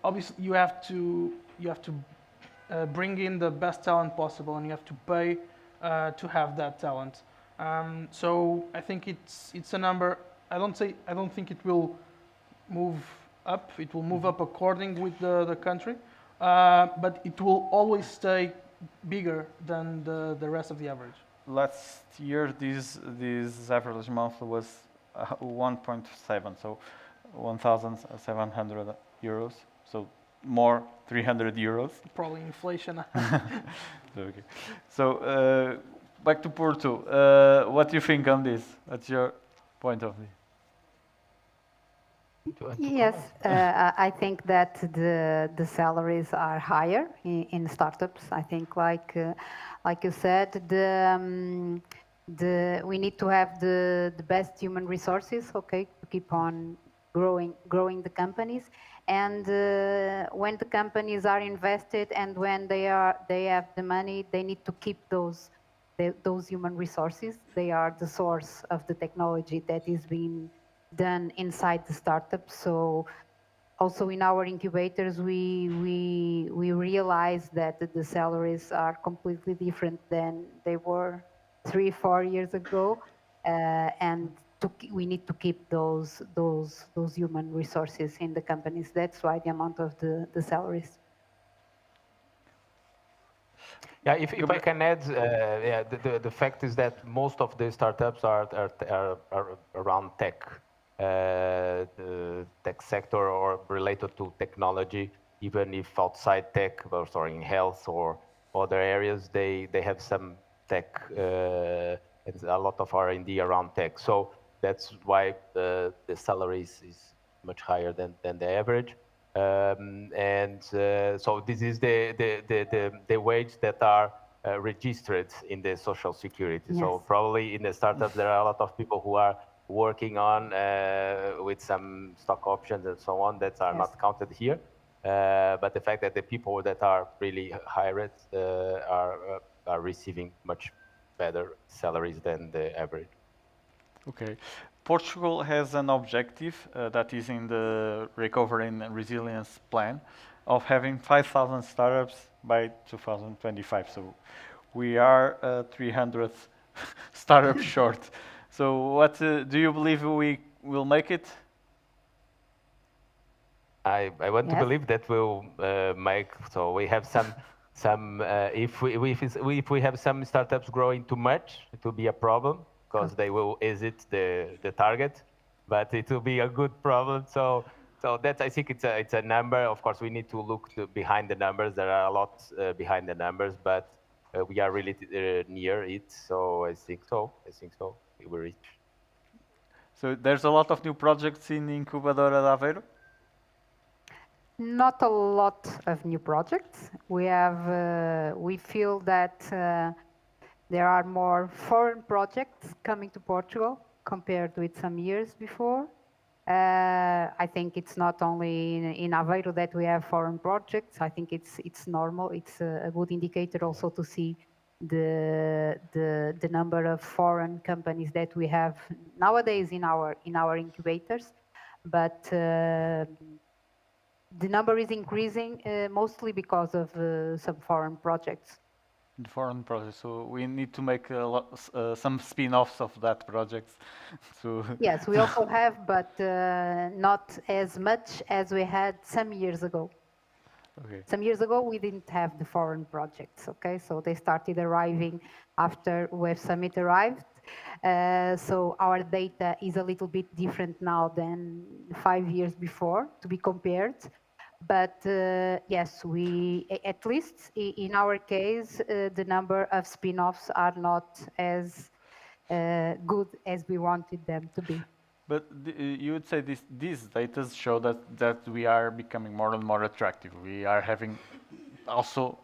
obviously you have to bring in the best talent possible, and you have to pay to have that talent. So I think it's a number. I don't think it will move up. It will move up according with the country. But it will always stay bigger than the rest of the average. Last year, this average month was 1.7, so 1,700 euros. So more 300 euros. Probably inflation. Okay. So back to Porto. What do you think on this? What's your point of view? Yes, I think that the salaries are higher in startups. I think, like you said, we need to have the best human resources, okay, to keep on growing the companies. And when the companies are invested and when they have the money, they need to keep those human resources. They are the source of the technology that is being done inside the startup. So also in our incubators, we realize that the salaries are completely different than they were 3-4 years ago, and we need to keep those human resources in the companies. That's why the amount of the salaries. Yeah, if I can add, the fact is that most of the startups are around tech. The tech sector or related to technology, even if outside tech, or sorry, in health or other areas, they have some tech and a lot of R&D around tech. So that's why the salaries is much higher than the average. So this is the wage that are registered in the social security. Yes. So probably in the startups there are a lot of people who are working on with some stock options and so on that are not counted here. But the fact that the people that are really hired are receiving much better salaries than the average. Okay. Portugal has an objective that is in the Recovery and Resilience Plan of having 5,000 startups by 2025. So we are 300 startups short. So what do you believe we will make it? I want to believe that we'll make, so we have some if we have some startups growing too much, it will be a problem because they will exit the target, but it will be a good problem. So that, I think it's a number. Of course, we need to look behind the numbers. There are a lot behind the numbers, but we are really near it. So I think so. We will reach. So there's a lot of new projects in Incubadora de Aveiro? Not a lot of new projects. We feel that there are more foreign projects coming to Portugal compared with some years before. I think it's not only in Aveiro that we have foreign projects. I think it's normal. It's a good indicator also to see the number of foreign companies that we have nowadays in our incubators. But the number is increasing mostly because of some foreign projects. The foreign projects, so we need to make some spin-offs of that projects. So Yes, we also have, but not as much as we had some years ago. Okay. Some years ago, we didn't have the foreign projects, okay? So they started arriving after Web Summit arrived. So our data is a little bit different now than 5 years before, to be compared. But yes, at least in our case, the number of spin-offs are not as good as we wanted them to be. But you would say these data show that we are becoming more and more attractive. We are having also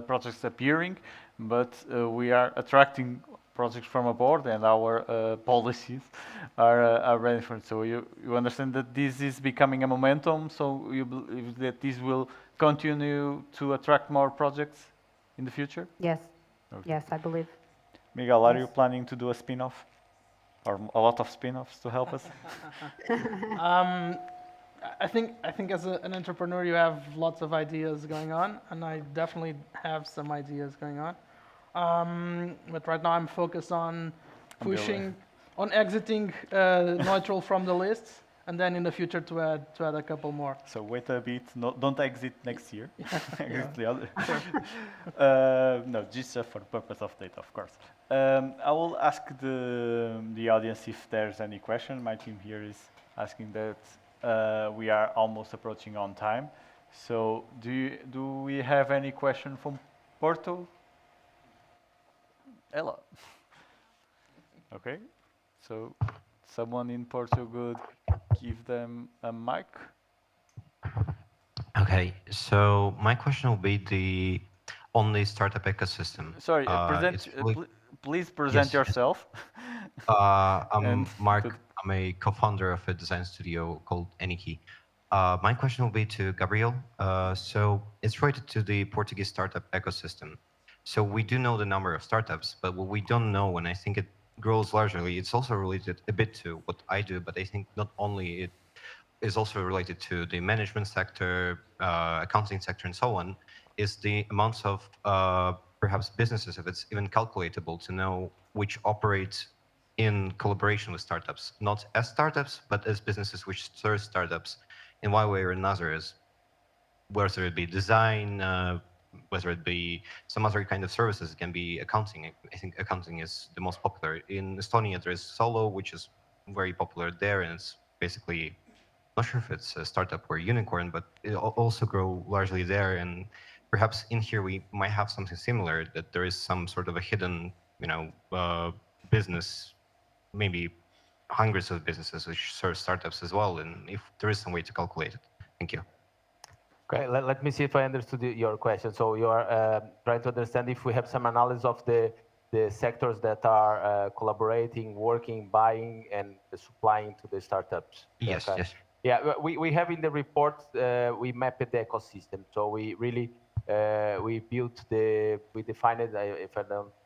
projects appearing, but we are attracting projects from abroad, and our policies are ready for it. So you understand that this is becoming a momentum. So you believe that this will continue to attract more projects in the future? Yes. Okay. Yes, I believe. Miguel, are Yes. you planning to do a spin-off? Or a lot of spin-offs to help us? I think as an entrepreneur, you have lots of ideas going on, and I definitely have some ideas going on. But right now, I'm focused on pushing, on exiting neutral from the list, and then in the future to add a couple more. So wait a bit. Don't exit next year. Exit the other. No, just for purpose of data, of course. I will ask the audience if there's any question. My team here is asking that. We are almost approaching on time. So do we have any question from Porto? Ella. Okay. So someone in Porto could give them a mic. Okay, so my question will be on the startup ecosystem. Sorry, please present yourself. I'm Mark. I'm a co-founder of a design studio called Aniki. My question will be to Gabriel. So it's related to the Portuguese startup ecosystem. So we do know the number of startups, but what we don't know, and I think it grows largely, it's also related a bit to what I do, but I think not only it is also related to the management sector, accounting sector, and so on, is the amounts of perhaps businesses, if it's even calculatable, to know which operate in collaboration with startups, not as startups, but as businesses which serve startups in one way or another, as whether it be design, whether it be some other kind of services. It can be accounting. I think accounting is the most popular. In Estonia, there is Solo, which is very popular there, and it's basically, not sure if it's a startup or a unicorn, but it also grow largely there. And perhaps in here we might have something similar, that there is some sort of a hidden, business, maybe hundreds of businesses which serve startups as well. And if there is some way to calculate it. Thank you. Okay, let me see if I understood your question. So you are trying to understand if we have some analysis of the sectors that are collaborating, working, buying, and supplying to the startups. Yes, okay. yes. Yeah, we have in the report, we mapped the ecosystem. So we really, we defined it,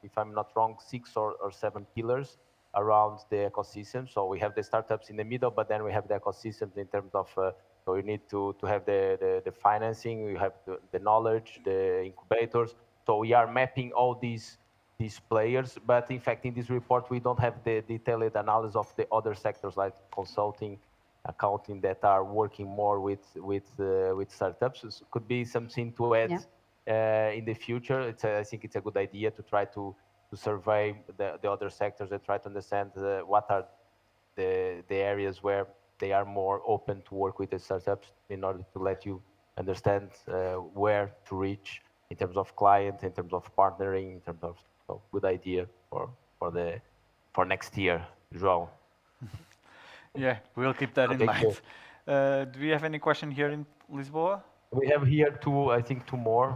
if I'm not wrong, 6 or 7 pillars around the ecosystem. So we have the startups in the middle, but then we have the ecosystems in terms of, so you need to have the financing, you have the knowledge, the incubators. So we are mapping all these players, but in fact, in this report, we don't have the detailed analysis of the other sectors like consulting, accounting, that are working more with startups. So it could be something to add in the future. I think it's a good idea to try to survey the other sectors and try to understand what are the areas where they are more open to work with the startups, in order to let you understand where to reach in terms of client, in terms of partnering, in terms of, so good idea for next year, João. Yeah, we'll keep that in Thank mind. you. Do we have any question here in Lisboa? We have here two, I think, two more.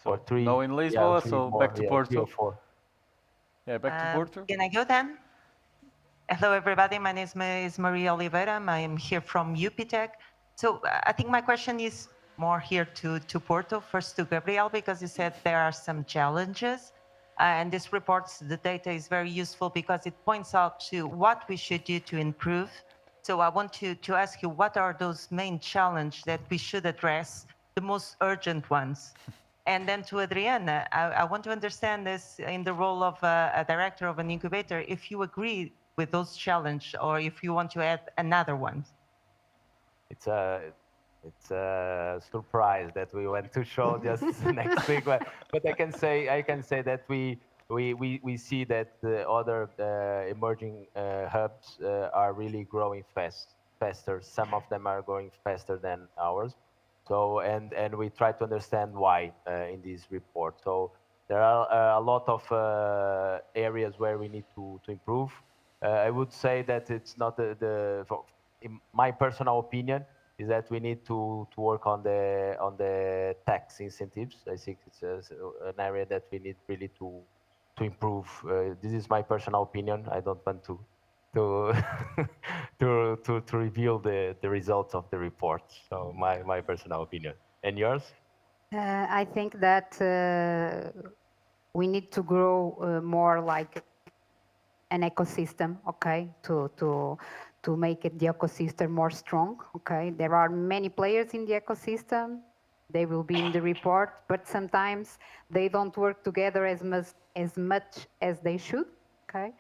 Or three. No in Yeah, Lisboa, three so more. back to Yeah, three or Porto. four. Yeah, back to Porto. Can I go then? Hello, everybody. My name is Maria Oliveira. I am here from UPTech. So I think my question is more here to Porto, first to Gabriel, because you said there are some challenges. And this report, the data is very useful because it points out to what we should do to improve. So I want to ask you, what are those main challenges that we should address, the most urgent ones? And then to Adriana, I want to understand this in the role of a director of an incubator, if you agree with those challenges or if you want to add another one. It's a surprise that we went to show just next week, but I can say that we see that the other emerging hubs are really growing faster. Some of them are growing faster than ours. So and we try to understand why in this report. So there are a lot of areas where we need to improve. I would say that it's not in my personal opinion, is that we need to work on the tax incentives. I think it's an area that we need really to improve. This is my personal opinion. I don't want to to reveal the results of the report. So my personal opinion. And yours? I think that we need to grow more like an ecosystem, okay, to make it the ecosystem more strong, okay. There are many players in the ecosystem. They will be in the report, but sometimes they don't work together as much as they should, okay.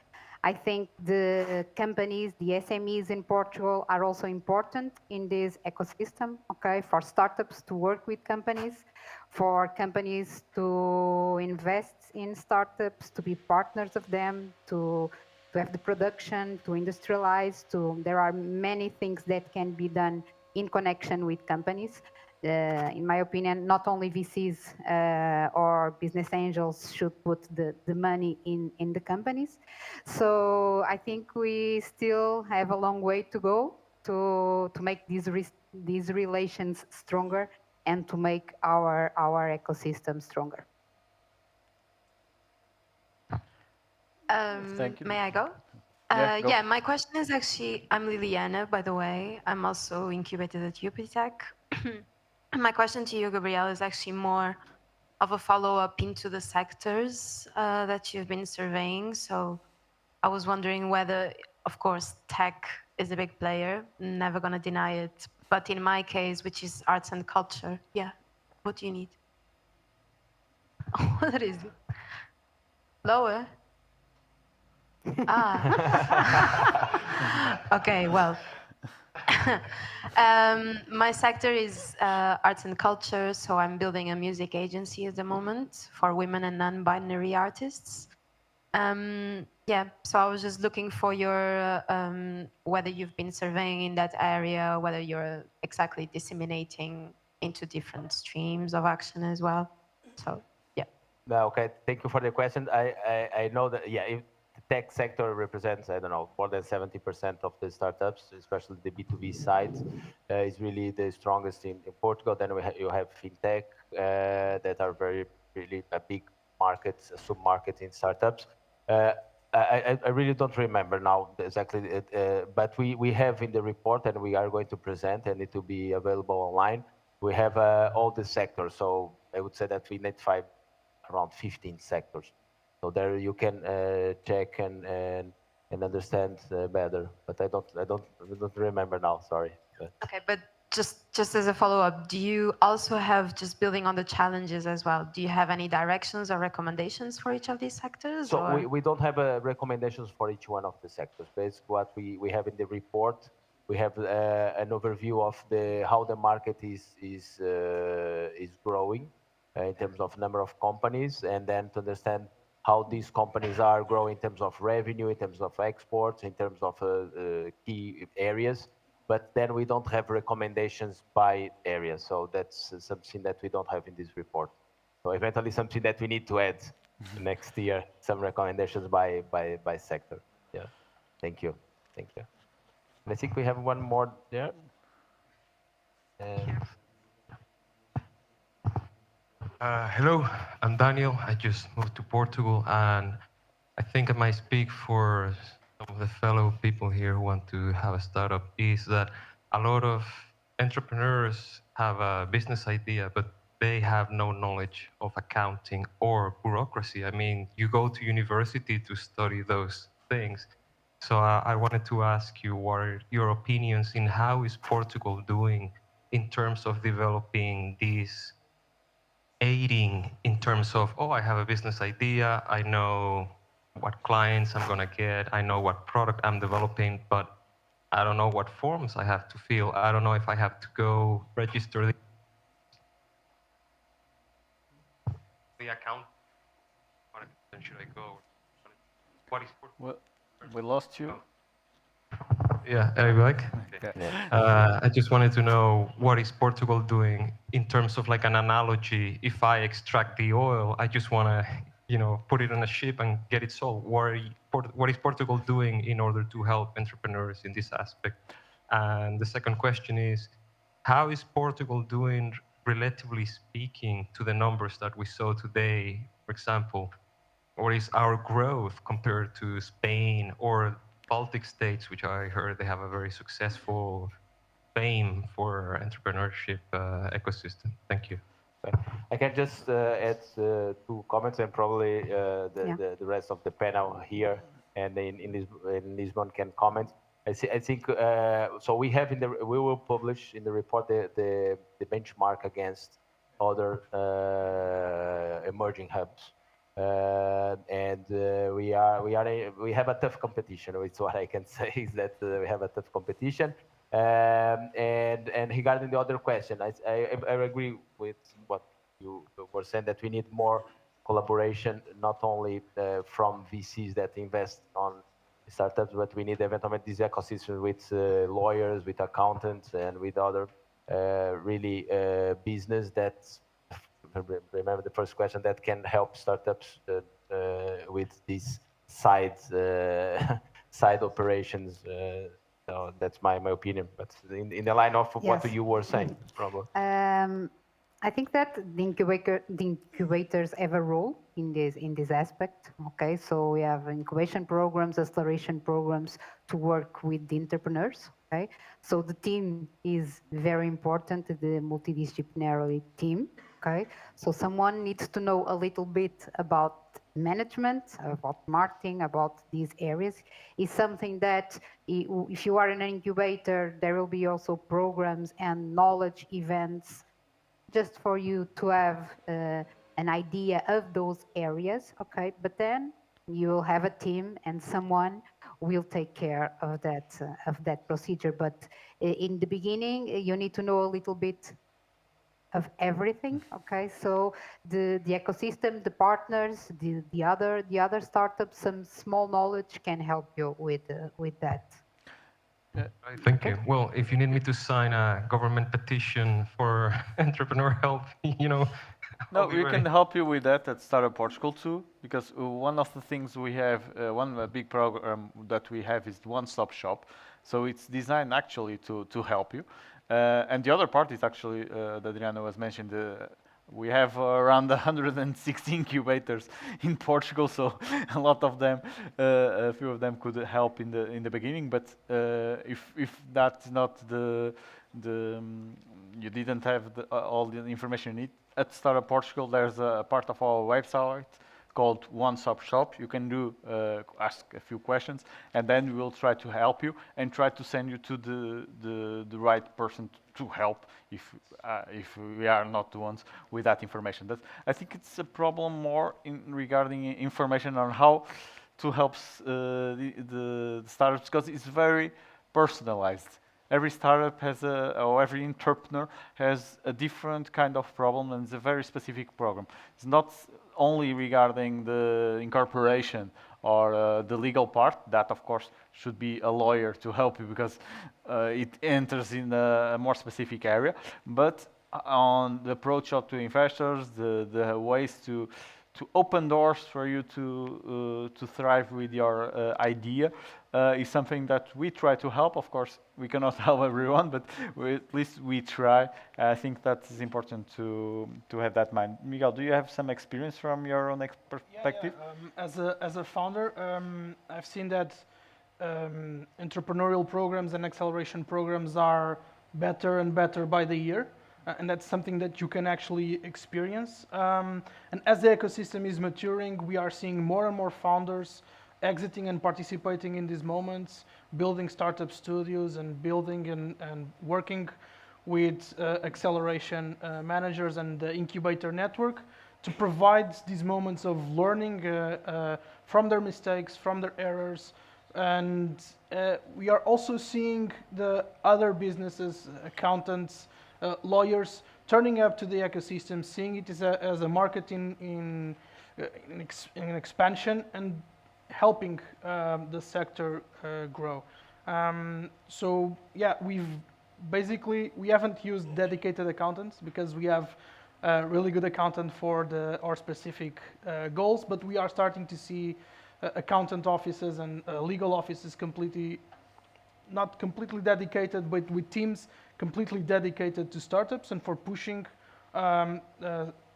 I think the companies, the SMEs in Portugal are also important in this ecosystem, okay, for startups to work with companies, for companies to invest in startups, to be partners of them, to have the production, to industrialize, there are many things that can be done in connection with companies. In my opinion, not only VCs or business angels should put the money in the companies. So I think we still have a long way to go to make these relations stronger and to make our ecosystem stronger. Thank you. May I go? Go. Yeah, my question is actually, I'm Liliana, by the way. I'm also incubated at UPTech. My question to you, Gabriel, is actually more of a follow-up into the sectors that you've been surveying. So I was wondering whether, of course, tech is a big player, never going to deny it. But in my case, which is arts and culture, yeah, what do you need? What is it? Lower? Okay, well, my sector is arts and culture, so I'm building a music agency at the moment for women and non-binary artists. Yeah, so I was just looking for your, whether you've been surveying in that area, whether you're exactly disseminating into different streams of action as well. So, yeah. Okay, thank you for the question. I know that, yeah, if the tech sector represents, I don't know, more than 70% of the startups, especially the B2B side, is really the strongest in Portugal. Then you have fintech that are really a big market, a sub-market in startups. I really don't remember now exactly, but we have in the report, and we are going to present, and it will be available online. We have all the sectors, so I would say that we identify around 15 sectors. So there you can check and understand better. But I don't remember now. Sorry. But. Okay, but just as a follow-up, do you also have, just building on the challenges as well, do you have any directions or recommendations for each of these sectors? So we don't have recommendations for each one of the sectors. Basically, what we have in the report, we have an overview of how the market is growing in terms of number of companies, and then to understand how these companies are growing in terms of revenue, in terms of exports, in terms of key areas. But then we don't have recommendations by area. So that's something that we don't have in this report. So eventually something that we need to add next year, some recommendations by sector. Yeah. Thank you. Thank you. I think we have one more there. And hello, I'm Daniel. I just moved to Portugal, and I think I might speak for some of the fellow people here who want to have a startup. Is that a lot of entrepreneurs have a business idea, but they have no knowledge of accounting or bureaucracy. I mean, you go to university to study those things. So I wanted to ask you, what are your opinions in how is Portugal doing in terms of developing these aiding in terms of, oh, I have a business idea, I know what clients I'm gonna get, I know what product I'm developing, but I don't know what forms I have to fill. I don't know if I have to go register the account. What should I go? What is Well, we lost you. Yeah, are you back? Yeah. I just wanted to know, what is Portugal doing in terms of like an analogy? If I extract the oil, I just want to, put it on a ship and get it sold. What is Portugal doing in order to help entrepreneurs in this aspect? And the second question is, how is Portugal doing, relatively speaking, to the numbers that we saw today? For example, what is our growth compared to Spain or Baltic states, which I heard they have a very successful fame for entrepreneurship ecosystem? Thank you. I can just add two comments, and probably the rest of the panel here and in Lisbon can comment. I think so. We have we will publish in the report the benchmark against other emerging hubs. And we have a tough competition. It's what I can say, is that we have a tough competition. And regarding the other question, I agree with what you were saying, that we need more collaboration, not only from VCs that invest on startups, but we need eventually this ecosystem with lawyers, with accountants, and with other really business that, remember the first question, that can help startups with these side side operations. So that's my opinion, but in the line of what you were saying, probably. I think that the incubators have a role in this aspect. Okay, so we have incubation programs, acceleration programs to work with the entrepreneurs. Okay, so the team is very important, the multidisciplinary team. Okay, so someone needs to know a little bit about management, about marketing, about these areas. Is something that if you are in an incubator, there will be also programs and knowledge events just for you to have an idea of those areas, okay? But then you will have a team and someone will take care of that procedure. But in the beginning, you need to know a little bit of everything, okay? So the ecosystem, the partners, the other startups, some small knowledge can help you with that. Right, thank you. Well, if you need me to sign a government petition for entrepreneur help, No, we can help you with that at Startup Portugal too, because one of the things we have, one big program that we have is one-stop shop. So it's designed actually to help you. And the other part is actually, that Adriana was mentioned, we have around 160 incubators in Portugal, so a lot of them, a few of them could help in the beginning. But if that's not you didn't have all the information you need, at Startup Portugal, there's a part of our website called One Stop Shop. You can ask a few questions, and then we will try to help you and try to send you to the right person to help if we are not the ones with that information. I think it's a problem more regarding information on how to help the startups, because it's very personalized. Every startup has or every entrepreneur has a different kind of problem, and it's a very specific program. It's not only regarding the incorporation or the legal part. That, of course, should be a lawyer to help you, because it enters in a more specific area. But on the approach to investors, the ways to to open doors for you to thrive with your idea is something that we try to help. Of course, we cannot help everyone, but at least we try. I think that is important to have that in mind. Miguel, do you have some experience from your own perspective? Yeah. As a founder, I've seen that entrepreneurial programs and acceleration programs are better and better by the year. And that's something that you can actually experience. And as the ecosystem is maturing, we are seeing more and more founders exiting and participating in these moments, building startup studios and building and working with acceleration managers and the incubator network to provide these moments of learning from their mistakes, from their errors. And we are also seeing the other businesses, accountants, lawyers turning up to the ecosystem, seeing it as a market in expansion and helping the sector grow. So yeah, we haven't used dedicated accountants because we have a really good accountant for our specific goals, but we are starting to see accountant offices and legal offices not completely dedicated, but with teams completely dedicated to startups and for pushing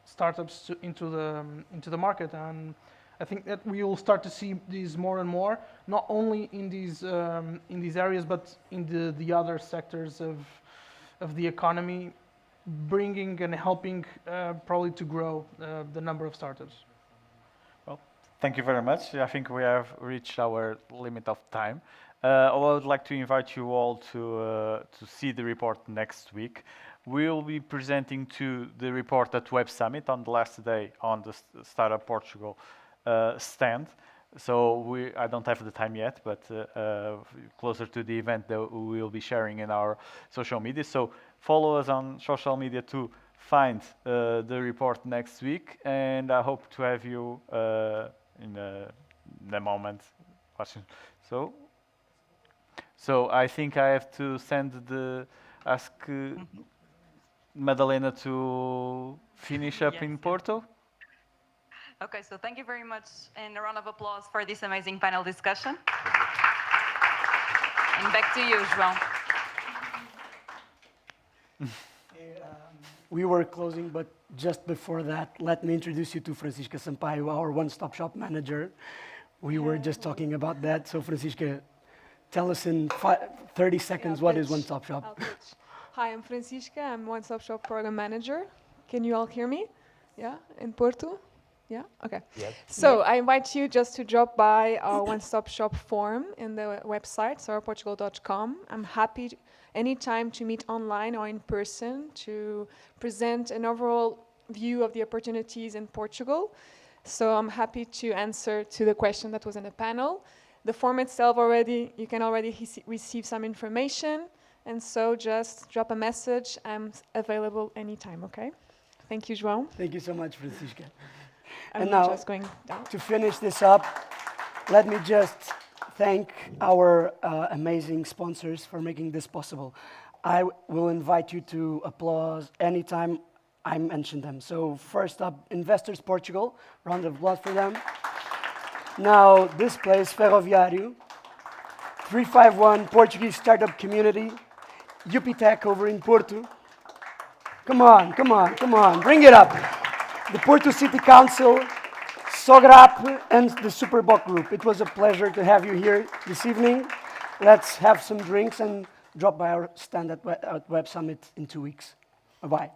startups into the market. And I think that we will start to see these more and more, not only in these areas, but in the other sectors of the economy, bringing and helping probably to grow the number of startups. Well, thank you very much. I think we have reached our limit of time. I would like to invite you all to see the report next week. We'll be presenting the report at Web Summit on the last day on the Startup Portugal stand. So I don't have the time yet, but closer to the event that we will be sharing in our social media. So follow us on social media to find the report next week, and I hope to have you in a moment watching. So I think I have to ask Madalena to finish up in Porto. Okay, so thank you very much, and a round of applause for this amazing panel discussion. And back to you, João. We were closing, but just before that, let me introduce you to Francisca Sampaio, our one-stop shop manager. We were just talking about that. So Francisca, tell us in 30 seconds what is one-stop shop. Hi, I'm Francisca. I'm one-stop shop program manager. Can you all hear me? Yeah, in Porto? Yeah, okay. Yes. So I invite you just to drop by our one-stop shop forum in the website, startupportugal.com. I'm happy anytime to meet online or in person to present an overall view of the opportunities in Portugal. So I'm happy to answer to the question that was in the panel. The form itself you can already receive some information. And so just drop a message. I'm available anytime, okay? Thank you, João. Thank you so much, Francisca. And now, just going down. To finish this up, let me just thank our amazing sponsors for making this possible. I will invite you to applause anytime I mention them. So first up, Investors Portugal. Round of applause for them. Now, this place, Ferroviário. 351 Portuguese Startup Community. UPTech over in Porto. Come on, come on, come on. Bring it up. The Porto City Council, Sograp, and the Superboc Group. It was a pleasure to have you here this evening. Let's have some drinks and drop by our stand at Web Summit in 2 weeks. Bye-bye.